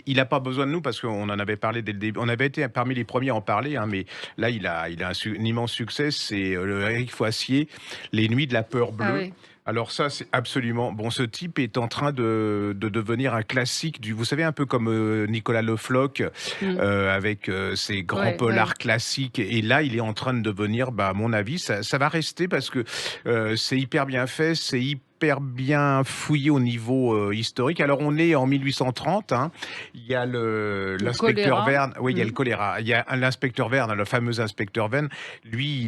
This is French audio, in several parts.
il a pas besoin de nous parce qu'on en avait parlé dès le début. On avait été parmi les premiers à en parler, hein, mais là, il a un immense succès. C'est le Éric Foissier, Les Nuits de la peur Ah bleue. oui. Alors ça, c'est absolument bon. Ce type est en train de devenir un classique du. Vous savez, un peu comme Nicolas Le Floch, Mmh. avec ses grands Ouais, ouais. polars classiques. Et là, il est en train de devenir, bah, à mon avis, ça va rester parce que c'est hyper bien fait, c'est hyper bien fouillé au niveau historique. Alors, on est en 1830. Hein. Il y a Le l'inspecteur choléra. Verne. Oui, il y a Mmh. le choléra. Il y a l'inspecteur Verne, le fameux inspecteur Verne. Lui,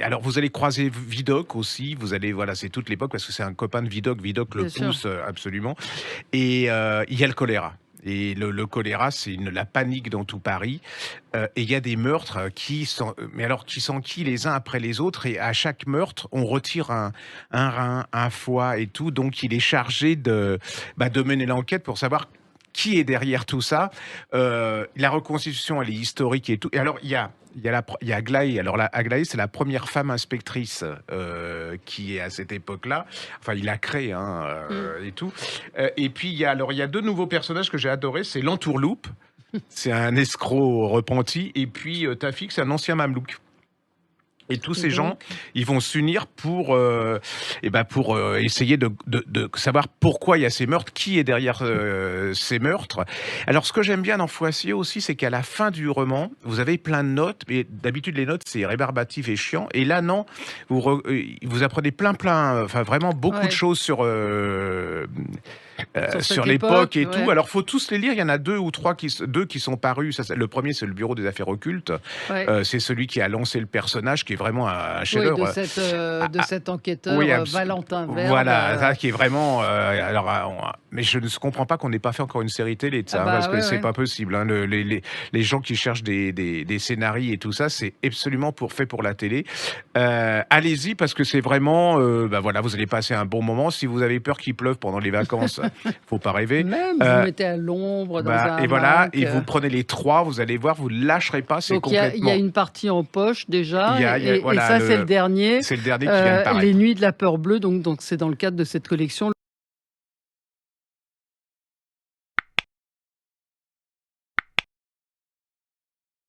alors, vous allez croiser Vidocq aussi. Vous allez, voilà, c'est toute l'époque parce que c'est un copain de Vidocq. Vidocq le Bien sûr. pousse absolument. Et il y a le choléra. Et le choléra, c'est la panique dans tout Paris. Et il y a des meurtres mais alors qui s'enquillent les uns après les autres. Et à chaque meurtre, on retire un rein, un foie et tout. Donc il est chargé de mener l'enquête pour savoir qui est derrière tout ça. La reconstitution, elle est historique et tout. Et alors il y a Aglaé. Alors là, Aglaé, c'est la première femme inspectrice qui est à cette époque-là. Enfin, il a créé hein, Mmh. et tout. Et puis il y a deux nouveaux personnages que j'ai adorés. C'est l'entourloupe. C'est un escroc repenti. Et puis Tafik, c'est un ancien mamelouk. Et tous Et ces gens, donc? ils vont s'unir pour essayer de savoir pourquoi il y a ces meurtres, qui est derrière ces meurtres. Alors, ce que j'aime bien dans Foissier aussi, c'est qu'à la fin du roman, vous avez plein de notes. Mais d'habitude, les notes, c'est rébarbatif et chiant. Et là, non, vous apprenez enfin vraiment beaucoup de Ouais. choses Sur sur cette l'époque époque, et tout. ouais. Alors, faut tous les lire. Il y en a deux ou trois deux qui sont parus. Le premier, c'est le Bureau des affaires occultes. Ouais. C'est celui qui a lancé le personnage, qui est vraiment un Oui, chef-d'œuvre. Ah, de ah, cet enquêteur, oui, Valentin Verbe, voilà, ça qui est vraiment. Alors, mais je ne comprends pas qu'on n'ait pas fait encore une série télé de ah ça, hein, parce bah, que ouais, c'est ouais. pas possible. Hein. Les gens qui cherchent des scénarios et tout ça, c'est absolument fait pour la télé. Allez-y parce que c'est vraiment. Bah voilà, vous allez passer un bon moment. Si vous avez peur qu'il pleuve pendant les vacances, faut pas rêver. Même vous Euh, mettez à l'ombre dans Bah, un et voilà, hamac, et vous prenez les trois, vous allez voir, vous lâcherez pas, c'est donc il y a complètement. une partie en poche déjà et Voilà, ça c'est le dernier, c'est le dernier qui vient de Les paraître. Nuits de la peur bleue donc c'est dans le cadre de cette collection.